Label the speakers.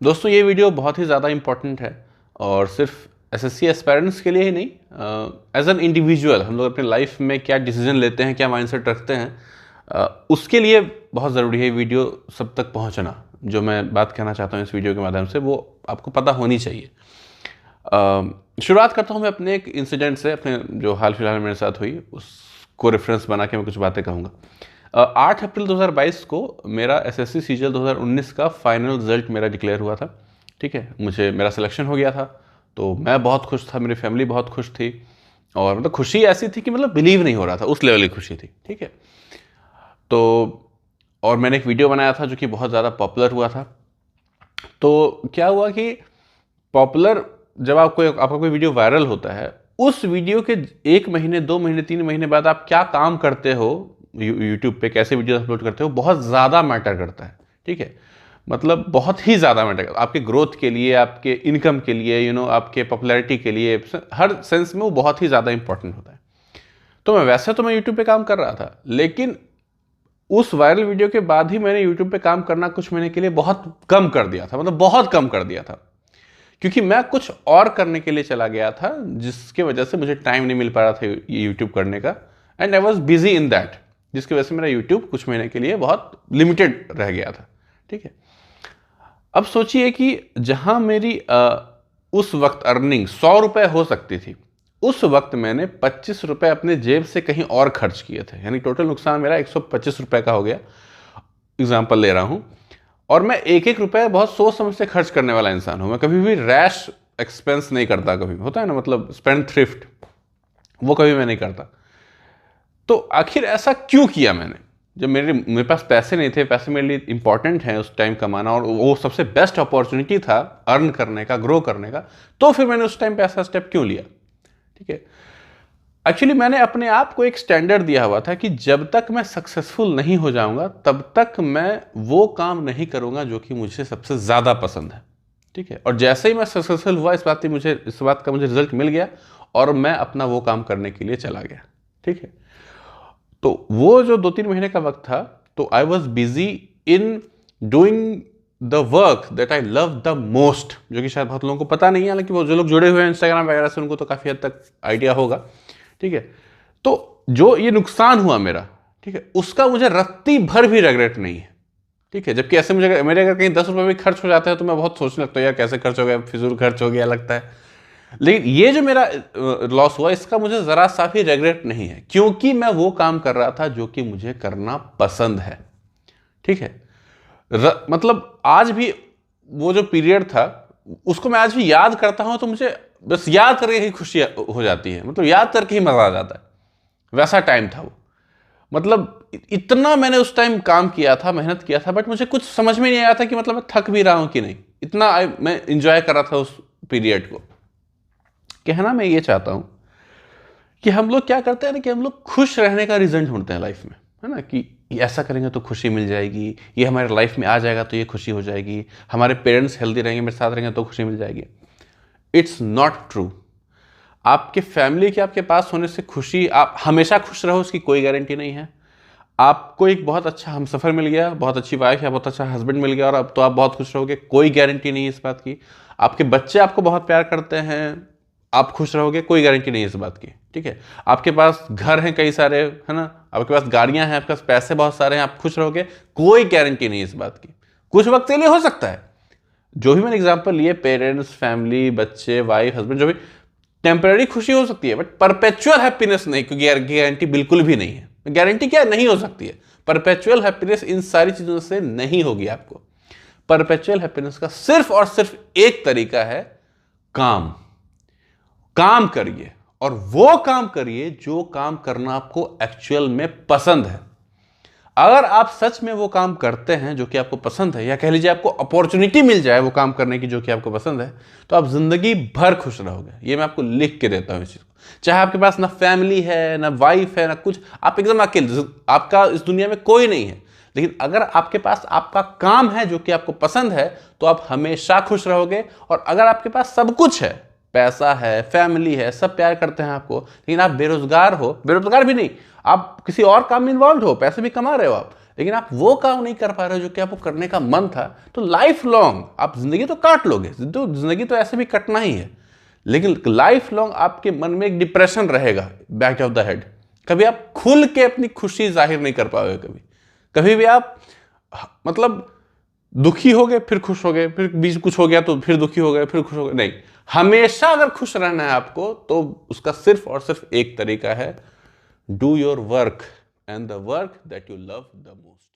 Speaker 1: दोस्तों ये वीडियो बहुत ही ज़्यादा इम्पॉर्टेंट है और सिर्फ एसएससी एस्पायरेंट्स के लिए ही नहीं, एज एन इंडिविजुअल हम लोग अपने लाइफ में क्या डिसीजन लेते हैं, क्या माइंडसेट रखते हैं, उसके लिए बहुत ज़रूरी है वीडियो सब तक पहुंचना। जो मैं बात कहना चाहता हूं इस वीडियो के माध्यम से वो आपको पता होनी चाहिए। शुरुआत करता हूं मैं अपने एक इंसिडेंट से, अपने जो हाल फिलहाल मेरे साथ हुई उसको रेफरेंस बना के मैं कुछ बातें कहूँगा। 8 अप्रैल 2022 को मेरा एसएससी सीजीएल 2019 का फाइनल रिजल्ट मेरा डिक्लेयर हुआ था। ठीक है, मेरा सिलेक्शन हो गया था, तो मैं बहुत खुश था, मेरी फैमिली बहुत खुश थी और मतलब खुशी ऐसी थी कि मतलब बिलीव नहीं हो रहा था, उस लेवल की खुशी थी। ठीक है, तो और मैंने एक वीडियो बनाया था जो कि बहुत ज़्यादा पॉपुलर हुआ था। तो क्या हुआ कि पॉपुलर जब आपका कोई वीडियो वायरल होता है, उस वीडियो के 1 महीने 2 महीने 3 महीने बाद आप क्या काम करते हो यूट्यूब पे, कैसे वीडियो अपलोड करते हो, बहुत ज़्यादा मैटर करता है। ठीक है, मतलब बहुत ही ज़्यादा मैटर करता है आपके ग्रोथ के लिए, आपके इनकम के लिए, आपके पॉपुलैरिटी के लिए, हर सेंस में वो बहुत ही ज़्यादा इंपॉर्टेंट होता है। तो मैं यूट्यूब पे काम कर रहा था, लेकिन उस वायरल वीडियो के बाद ही मैंने यूट्यूब पे काम करना कुछ महीने के लिए बहुत कम कर दिया था, मतलब बहुत कम कर दिया था, क्योंकि मैं कुछ और करने के लिए चला गया था जिसके वजह से मुझे टाइम नहीं मिल पा रहा था यूट्यूब करने का, and I was busy in that, जिसकी वजह से मेरा यूट्यूब कुछ महीने के लिए बहुत लिमिटेड रह गया था। ठीक है, अब सोचिए कि जहां मेरी उस वक्त अर्निंग 100 रुपए हो सकती थी, उस वक्त मैंने 25 रुपए अपने जेब से कहीं और खर्च किए थे, यानी टोटल नुकसान मेरा 125 रुपए का हो गया। एग्जाम्पल ले रहा हूं, और मैं एक एक रुपए बहुत सोच समझ से खर्च करने वाला इंसान हूं। मैं कभी भी रैश एक्सपेंस नहीं करता, कभी होता है ना, मतलब स्पेंड थ्रिफ्ट, वो कभी मैं नहीं करता। तो आखिर ऐसा क्यों किया मैंने, जब मेरे पास पैसे नहीं थे, पैसे मेरे लिए इंपॉर्टेंट है उस टाइम कमाना, और वो सबसे बेस्ट अपॉर्चुनिटी था अर्न करने का, ग्रो करने का, तो फिर मैंने उस टाइम पे ऐसा स्टेप क्यों लिया। ठीक है, एक्चुअली मैंने अपने आप को एक स्टैंडर्ड दिया हुआ था कि जब तक मैं सक्सेसफुल नहीं हो जाऊंगा तब तक मैं वो काम नहीं करूंगा जो कि मुझे सबसे ज्यादा पसंद है। ठीक है, और जैसे ही मैं सक्सेसफुल हुआ, इस बात का मुझे रिजल्ट मिल गया और मैं अपना वो काम करने के लिए चला गया। ठीक है, तो वो जो 2-3 महीने का वक्त था, तो I was busy in doing the work that I love the most, जो कि शायद बहुत लोगों को पता नहीं है, हालांकि वो जो लोग जुड़े हुए हैं इंस्टाग्राम वगैरह से उनको तो काफी हद तक आइडिया होगा। ठीक है, तो जो ये नुकसान हुआ मेरा, ठीक है, उसका मुझे रत्ती भर भी रिग्रेट नहीं है। ठीक है, जबकि ऐसे मेरे अगर कहीं 10 रुपए भी खर्च हो जाते हैं तो मैं बहुत सोचने लगता हूँ, यार कैसे खर्च हो गया, फिजूल खर्च हो गया लगता है। लेकिन ये जो मेरा लॉस हुआ, इसका मुझे जरा सा भी रिग्रेट नहीं है, क्योंकि मैं वो काम कर रहा था जो कि मुझे करना पसंद है। ठीक है, मतलब आज भी वो जो पीरियड था उसको मैं आज भी याद करता हूं तो मुझे बस याद करके ही खुशी हो जाती है, मतलब याद करके ही मजा आ जाता है। वैसा टाइम था वो, मतलब इतना मैंने उस टाइम काम किया था, मेहनत किया था, बट मुझे कुछ समझ में नहीं आया था कि मतलब मैं थक भी रहा हूं कि नहीं। इतना मैं इंजॉय कर रहा था उस पीरियड को। कहना मैं ये चाहता हूं कि हम लोग क्या करते हैं ना, कि हम लोग खुश रहने का रीजन ढूंढते हैं लाइफ में, है ना, कि ऐसा करेंगे तो खुशी मिल जाएगी, ये हमारे लाइफ में आ जाएगा तो ये खुशी हो जाएगी, हमारे पेरेंट्स हेल्दी रहेंगे, मेरे साथ रहेंगे तो खुशी मिल जाएगी। It's not true. आपके फैमिली के आपके पास होने से खुशी, आप हमेशा खुश रहो उसकी कोई गारंटी नहीं है। आपको एक बहुत अच्छा हमसफर मिल गया, बहुत अच्छी वाइफ या बहुत अच्छा हस्बैंड मिल गया और अब तो आप बहुत खुश रहोगे, कोई गारंटी नहीं है इस बात की। आपके बच्चे आपको बहुत प्यार करते हैं, आप खुश रहोगे, कोई गारंटी नहीं है इस बात की। ठीक है, आपके पास घर हैं कई सारे, है ना, आपके पास गाड़ियां हैं, आपके पास पैसे बहुत सारे हैं, आप खुश रहोगे, कोई गारंटी नहीं है इस बात की। कुछ वक्त के लिए हो सकता है, जो भी मैंने एग्जांपल लिए, पेरेंट्स, फैमिली, बच्चे, वाइफ, हस्बैंड, जो भी टेम्पररी खुशी हो सकती है, बट परपेचुअल हैप्पीनेस नहीं, क्योंकि गारंटी बिल्कुल भी नहीं है। गारंटी क्या नहीं हो सकती है, परपेचुअल हैप्पीनेस इन सारी चीजों से नहीं होगी आपको। परपेचुअल हैप्पीनेस का सिर्फ और सिर्फ एक तरीका है, काम करिए, और वो काम करिए जो काम करना आपको एक्चुअल में पसंद है। अगर आप सच में वो काम करते हैं जो कि आपको पसंद है, या कह लीजिए आपको अपॉर्चुनिटी मिल जाए वो काम करने की जो कि आपको पसंद है, तो आप जिंदगी भर खुश रहोगे। ये मैं आपको लिख के देता हूं इस चीज को। चाहे आपके पास ना फैमिली है, ना वाइफ है, ना कुछ, आप एकदम अकेले, आपका इस दुनिया में कोई नहीं है, लेकिन अगर आपके पास आपका काम है जो कि आपको पसंद है, तो आप हमेशा खुश रहोगे। और अगर आपके पास सब कुछ है, पैसा है, फैमिली है, सब प्यार करते हैं आपको, लेकिन आप बेरोजगार हो, बेरोजगार भी नहीं, आप किसी और काम में इन्वॉल्व हो, पैसे भी कमा रहे हो आप, लेकिन आप वो काम नहीं कर पा रहे हो जो कि आपको करने का मन था, तो लाइफ लॉन्ग आप जिंदगी तो काट लोगे, जिंदगी तो ऐसे भी कटना ही है, लेकिन लाइफ लॉन्ग आपके मन में एक डिप्रेशन रहेगा बैक ऑफ द हेड। कभी आप खुल के अपनी खुशी जाहिर नहीं कर पाओगे, कभी कभी भी आप मतलब दुखी हो गए फिर खुश हो गए, फिर बीच कुछ हो गया तो फिर दुखी हो गए फिर खुश हो गए, नहीं। हमेशा अगर खुश रहना है आपको तो उसका सिर्फ और सिर्फ एक तरीका है, do your work and the work that you love the most.